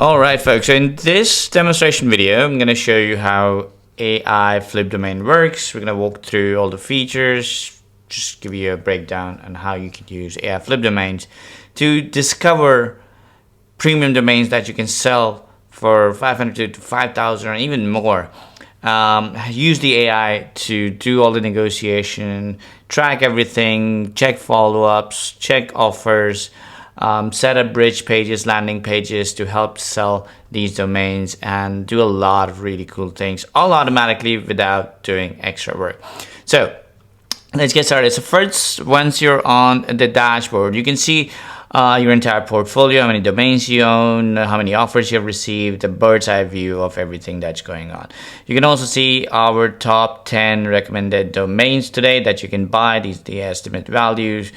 All right, folks. So in this demonstration video, I'm going to show you how AIFlipDomain works. We're going to walk through all the features, just give you a breakdown on how you can use AIFlipDomains to discover premium domains that you can sell for 500 to 5,000 or even more. Use the AI to do all the negotiation, track everything, check follow-ups, check offers, set up bridge pages, landing pages to help sell these domains, and do a lot of really cool things all automatically without doing extra work. So let's get started. So first, once you're on the dashboard, you can see your entire portfolio, how many domains you own, how many offers you have received, a bird's eye view of everything that's going on. You can also see our top 10 recommended domains today that you can buy, the estimate values,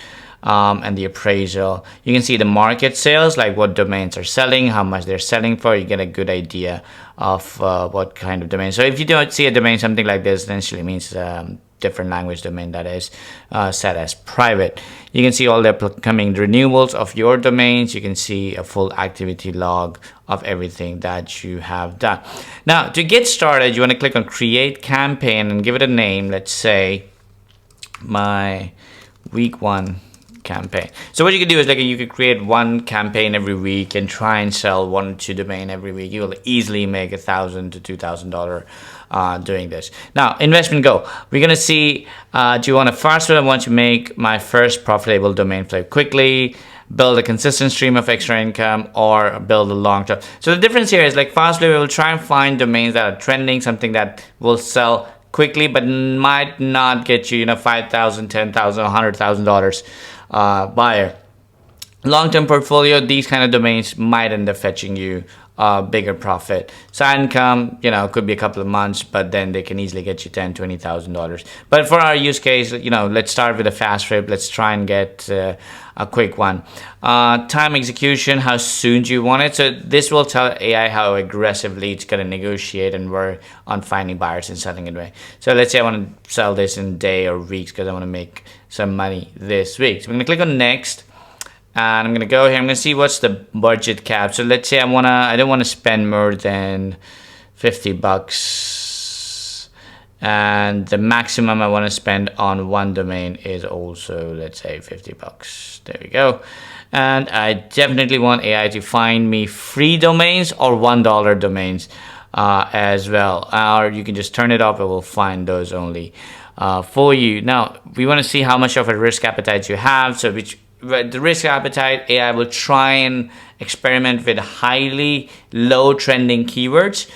and the appraisal. You can see the market sales, like what domains are selling, how much they're selling for. You get a good idea of what kind of domain. So if you don't see a domain, something like this, essentially means different language domain that is set as private. You can see all the upcoming renewals of your domains. You can see a full activity log of everything that you have done. Now, to get started, you want to click on Create Campaign and give it a name. Let's say my week 1 campaign. So what you can do is you could create one campaign every week and try and sell 1 or 2 domain every week. You will easily make $1,000 to $2,000 doing this. Now, investment go. We're gonna see, do you want to first one? I want to make my first profitable domain flip quickly, build a consistent stream of extra income, or build a long term. So the difference here is Fastly will try and find domains that are trending, something that will sell quickly but might not get you, $5,000, $10,000, $100,000 buyer. Long-term portfolio, these kind of domains might end up fetching you bigger profit. Side income, could be a couple of months, but then they can easily get you $10,000, $20,000. But for our use case, let's start with a fast flip. Let's try and get a quick one. Time execution, how soon do you want it? So this will tell AI how aggressively it's going to negotiate and work on finding buyers and selling it away. So let's say I want to sell this in a day or weeks because I want to make some money this week. So I'm going to click on next. And I'm gonna go here. I'm gonna see what's the budget cap. So let's say I don't want to spend more than $50, and the maximum I want to spend on one domain is also, let's say, $50. There we go. And I definitely want AI to find me free domains or $1 domains as well. Or you can just turn it off. It will find those only for you. Now we want to see how much of a risk appetite you have. So the risk appetite, AI will try and experiment with highly low trending keywords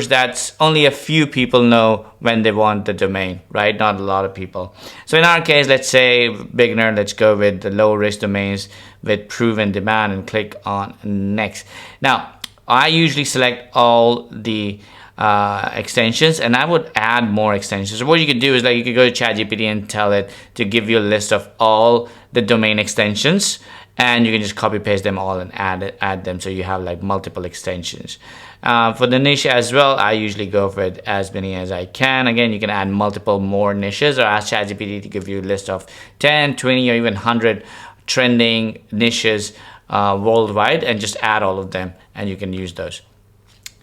that only a few people know when they want the domain, right? Not a lot of people. So in our case, let's say beginner, let's go with the low risk domains with proven demand and click on next. Now, I usually select all the extensions, and I would add more extensions. So what you could do is you could go to ChatGPT and tell it to give you a list of all the domain extensions, and you can just copy paste them all and add them, so you have multiple extensions. For the niche as well, I usually go for it as many as I can. Again, you can add multiple more niches, or ask ChatGPT to give you a list of 10, 20, or even 100 trending niches worldwide, and just add all of them, and you can use those.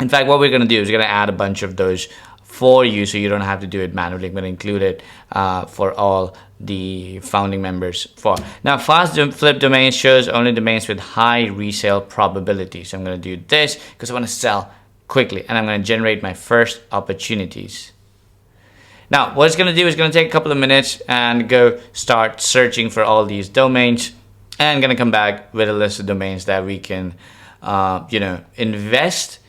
In fact, what we're going to do is we're going to add a bunch of those for you, so you don't have to do it manually. I'm going to include it for all the founding members. Now, fast flip domains shows only domains with high resale probability. So I'm going to do this because I want to sell quickly, and I'm going to generate my first opportunities. Now, what it's going to do is going to take a couple of minutes and go start searching for all these domains, and I'm going to come back with a list of domains that we can, invest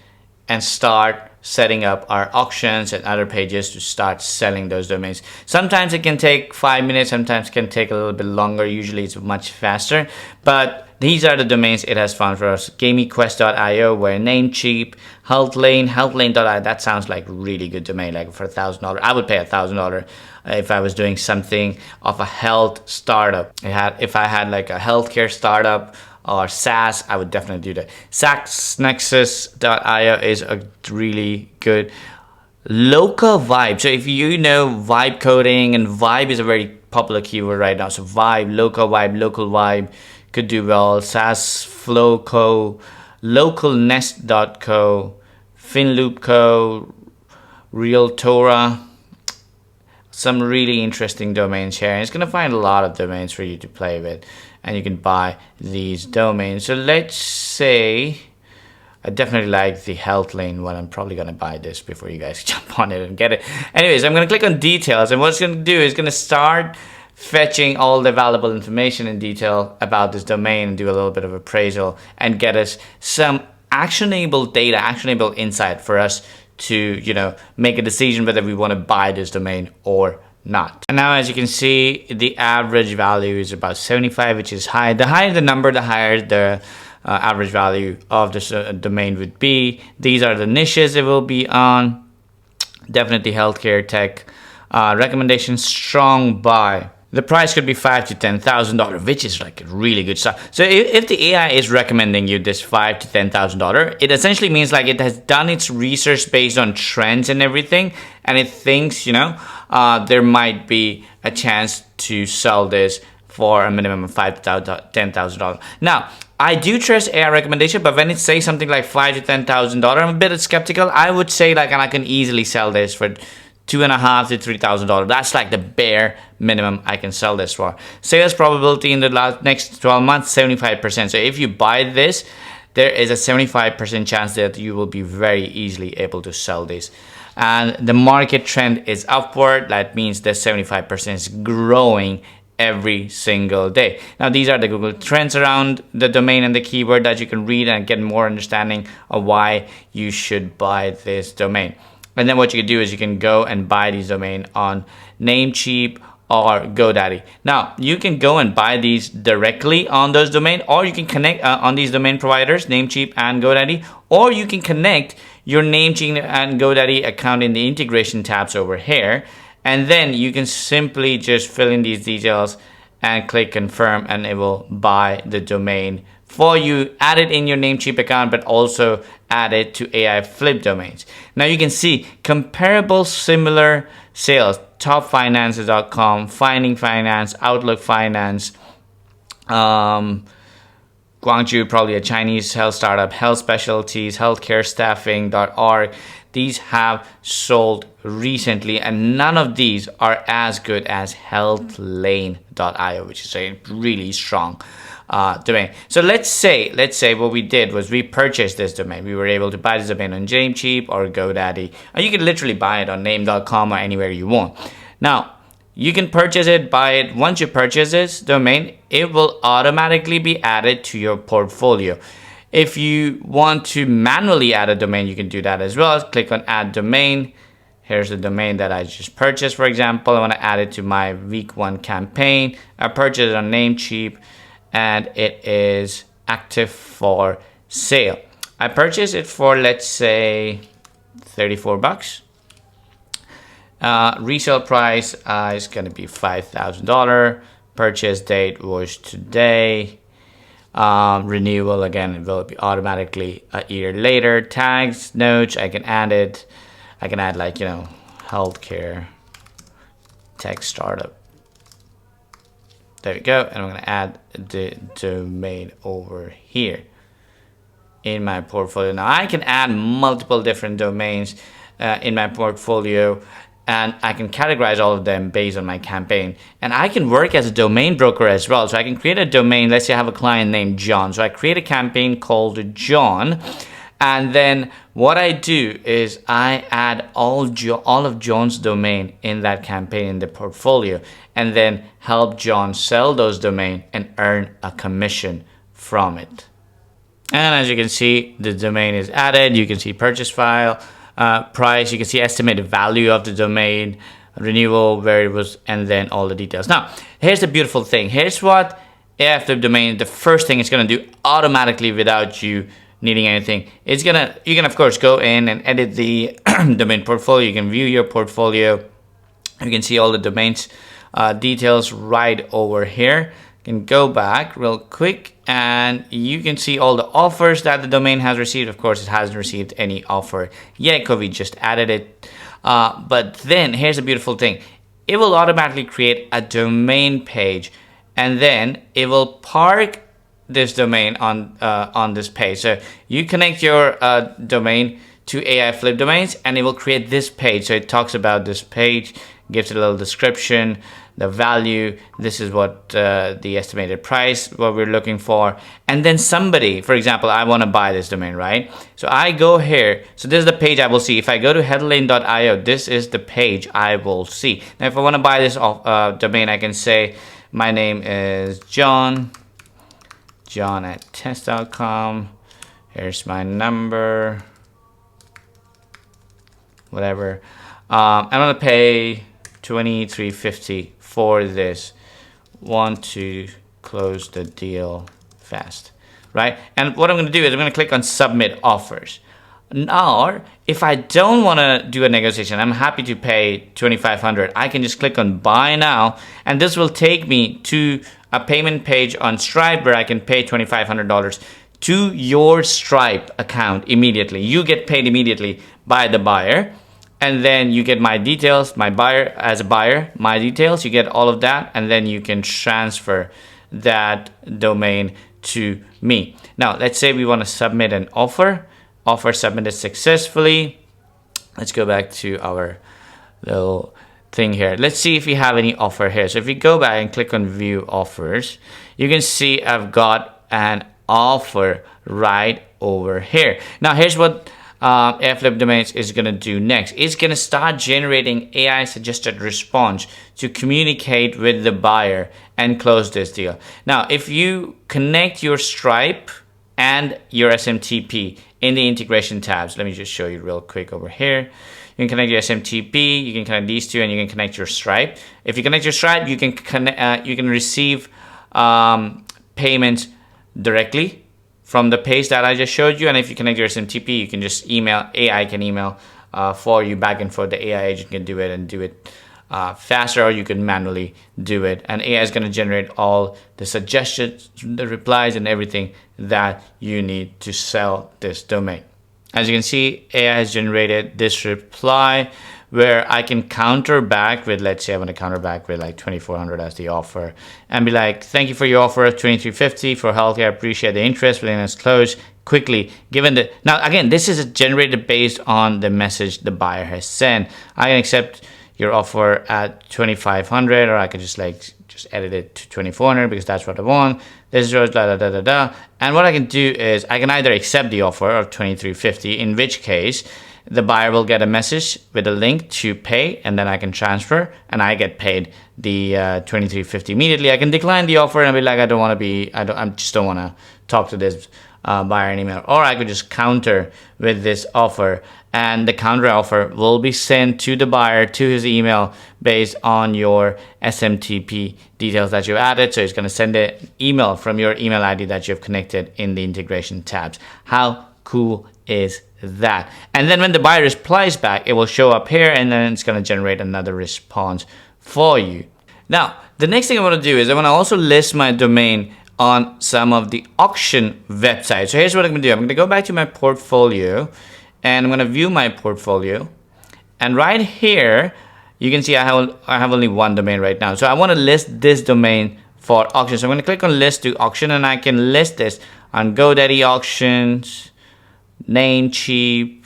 and start setting up our auctions and other pages to start selling those domains. Sometimes it can take 5 minutes, sometimes it can take a little bit longer. Usually it's much faster, but these are the domains it has found for us. GameyQuest.io, where Namecheap, Healthlane.io, that sounds like a really good domain, for $1,000. I would pay $1,000 if I was doing something of a health startup. If I had a healthcare startup or SaaS, I would definitely do that. SaaSnexus.io is a really good local vibe. So if you know vibe coding, and vibe is a very popular keyword right now. So vibe, local vibe could do well. SaaS Flowco localnest.co, finloopco, realtora. Some really interesting domains here, and it's going to find a lot of domains for you to play with, and you can buy these domains. So let's say I definitely like the health lane one. I'm probably going to buy this before you guys jump on it and get it. Anyways, I'm going to click on details, and what it's going to do is going to start fetching all the valuable information in detail about this domain and do a little bit of appraisal and get us some actionable data, actionable insight for us to, you know, make a decision whether we want to buy this domain or not. And now, as you can see, the average value is about 75, which is high. The higher the number, the higher the average value of this domain would be. These are the niches it will be on. Definitely healthcare, tech. Recommendation, strong buy. The price could be $5,000 to $10,000, which is like really good stuff. So if the AI is recommending you this $5,000 to $10,000, it essentially means like it has done its research based on trends and everything, and it thinks, you know, there might be a chance to sell this for a minimum of $5,000 to $10,000. Now, I do trust AI recommendation, but when it says something like $5,000 to $10,000, I'm a bit skeptical. I would say like, and I can easily sell this for $2,500 to $3,000. That's like the bare minimum I can sell this for. Sales probability in the next 12 months, 75%. So if you buy this, there is a 75% chance that you will be very easily able to sell this. And the market trend is upward. That means the 75% is growing every single day. Now, these are the Google trends around the domain and the keyword that you can read and get more understanding of why you should buy this domain. And then what you can do is you can go and buy these domain on Namecheap or GoDaddy. Now, you can go and buy these directly on those domain, or you can connect on these domain providers, Namecheap and GoDaddy, or you can connect your Namecheap and GoDaddy account in the integration tabs over here. And then you can simply just fill in these details and click confirm, and it will buy the domain for you. Add it in your Namecheap account, but also add it to AIFlipDomains. Now you can see comparable similar sales, topfinances.com, Finding Finance, Outlook Finance, Guangzhou, probably a Chinese health startup, Health Specialties, healthcarestaffing.org. These have sold recently, and none of these are as good as healthlane.io, which is a really strong domain. So let's say what we did was we purchased this domain. We were able to buy this domain on Namecheap or GoDaddy, or you can literally buy it on name.com or anywhere you want. Now, you can purchase it, buy it. Once you purchase this domain, it will automatically be added to your portfolio. If you want to manually add a domain, you can do that as well. Click on add domain. Here's the domain that I just purchased. For example, I want to add it to my week 1 campaign. I purchased it on Namecheap, and it is active for sale. I purchased it for, let's say, $34. Resale price is going to be $5,000. Purchase date was today. Renewal, again, it will be automatically a year later. Tags, notes, I can add it. I can add, like, you know, healthcare, tech startup. There we go. And I'm going to add the domain over here in my portfolio. Now, I can add multiple different domains in my portfolio, and I can categorize all of them based on my campaign. And I can work as a domain broker as well. So I can create a domain. Let's say I have a client named John. So I create a campaign called John. And then what I do is I add all of John's domain in that campaign in the portfolio, and then help John sell those domain and earn a commission from it. And as you can see, the domain is added. You can see purchase file, price. You can see estimated value of the domain, renewal, where it was, and then all the details. Now, here's the beautiful thing. Here's what AIFlipDomains, the first thing it's going to do automatically without you needing anything. You can of course go in and edit the domain portfolio. You can view your portfolio. You can see all the domains details right over here. You can go back real quick and you can see all the offers that the domain has received. Of course, it hasn't received any offer yet because we just added it. But then here's the beautiful thing. It will automatically create a domain page, and then it will park this domain on this page. So you connect your domain to AIFlipDomains and it will create this page. So it talks about this page, gives it a little description, the value, this is what the estimated price, what we're looking for. And then somebody, for example, I want to buy this domain, right? So I go here. So this is the page I will see. If I go to headlane.io, this is the page I will see. Now, if I want to buy this domain, I can say, my name is John at test.com. Here's my number, whatever. I'm going to pay $23.50 for this. Want to close the deal fast, right? And what I'm going to do is I'm going to click on submit offers. Now, if I don't want to do a negotiation, I'm happy to pay $2,500. I can just click on buy now, and this will take me to a payment page on Stripe where I can pay $2,500 to your Stripe account immediately. You get paid immediately by the buyer. And then you get my details, my buyer as a buyer, my details, you get all of that, and then you can transfer that domain to me. Now, let's say we want to submit an offer. Offer submitted successfully. Let's go back to our little thing here. Let's see if we have any offer here. So if we go back and click on view offers, you can see I've got an offer right over here. Now, here's what AIFlipDomains is going to do next. It's going to start generating AI suggested response to communicate with the buyer and close this deal. Now, if you connect your Stripe and your SMTP in the integration tabs, let me just show you real quick over here. You can connect your SMTP, you can connect these two, and you can connect your Stripe. If you connect your Stripe, you can receive payments directly from the page that I just showed you. And if you connect your SMTP, you can just email, AI can email for you back and forth. The AI agent can do it and do it faster, or you can manually do it. And AI is going to generate all the suggestions, the replies, and everything that you need to sell this domain. As you can see, AI has generated this reply where I can counter back with, let's say I want to counter back with like $2,400 as the offer and be like, thank you for your offer of $2,350 for healthcare. I appreciate the interest. Willingness close quickly. Given the, now again, this is generated based on the message the buyer has sent. I can accept your offer at $2,500, or I could just edit it to $2,400 because that's what I want. This is yours, da da da da da. And what I can do is I can either accept the offer of $2,350, in which case the buyer will get a message with a link to pay, and then I can transfer and I get paid the $2,350 immediately. I can decline the offer and be like, I just don't want to talk to this buyer anymore. Or I could just counter with this offer, and the counter offer will be sent to the buyer to his email based on your SMTP details that you've added. So it's going to send an email from your email ID that you've connected in the integration tabs. How cool is that? And then when the buyer replies back, it will show up here, and then it's going to generate another response for you. Now, the next thing I want to do is I want to also list my domain on some of the auction websites. So here's what I'm going to do. I'm going to go back to my portfolio, and I'm going to view my portfolio. And right here, you can see I have only one domain right now. So I want to list this domain for auction. So I'm going to click on list to auction, and I can list this on GoDaddy auctions, Namecheap,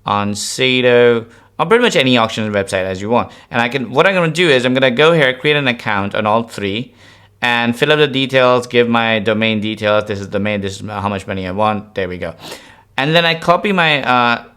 on Sedo, on pretty much any auction website as you want. And what I'm going to do is I'm going to go here, create an account on all three, and fill up the details, give my domain details. This is the domain, this is how much money I want. There we go. And then I copy my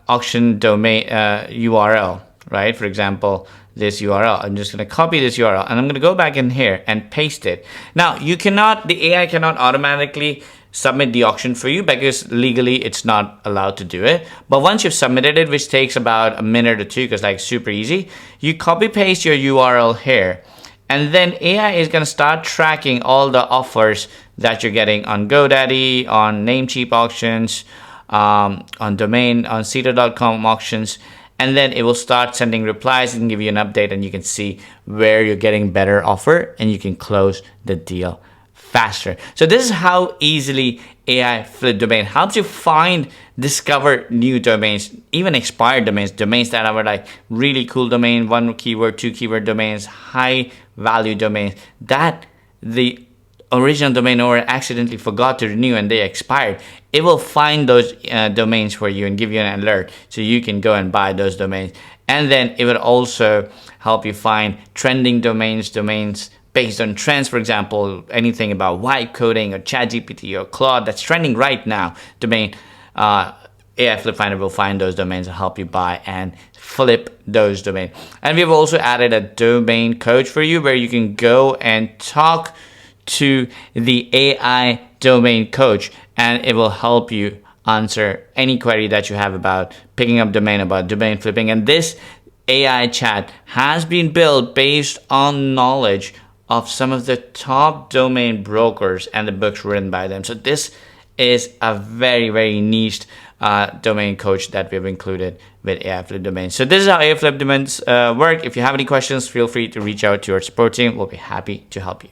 auction domain URL, right? For example, this URL. I'm just going to copy this URL, and I'm going to go back in here and paste it. Now, the AI cannot automatically submit the auction for you because legally it's not allowed to do it. But once you've submitted it, which takes about a minute or two, because like super easy, you copy paste your URL here. And then AI is going to start tracking all the offers that you're getting on GoDaddy, on Namecheap auctions, on Sedo.com auctions. And then it will start sending replies and give you an update, and you can see where you're getting better offer, and you can close the deal faster. So this is how easily AIFlipDomains helps you discover new domains, even expired domains that are like really cool domain, 1 keyword, 2 keyword domains, high value domains that the original domain owner accidentally forgot to renew and they expired, it will find those domains for you and give you an alert so you can go and buy those domains. And then it will also help you find trending domains based on trends. For example, anything about vibe coding or ChatGPT or Claude that's trending right now, domain AI Flip Finder will find those domains and help you buy and flip those domains. And we've also added a domain coach for you where you can go and talk to the AI domain coach and it will help you answer any query that you have about picking up domain, about domain flipping. And this AI chat has been built based on knowledge of some of the top domain brokers and the books written by them. So this is a very, very niche domain coach that we've included with AIFlipDomains. So this is how AIFlipDomains work. If you have any questions, feel free to reach out to our support team. We'll be happy to help you.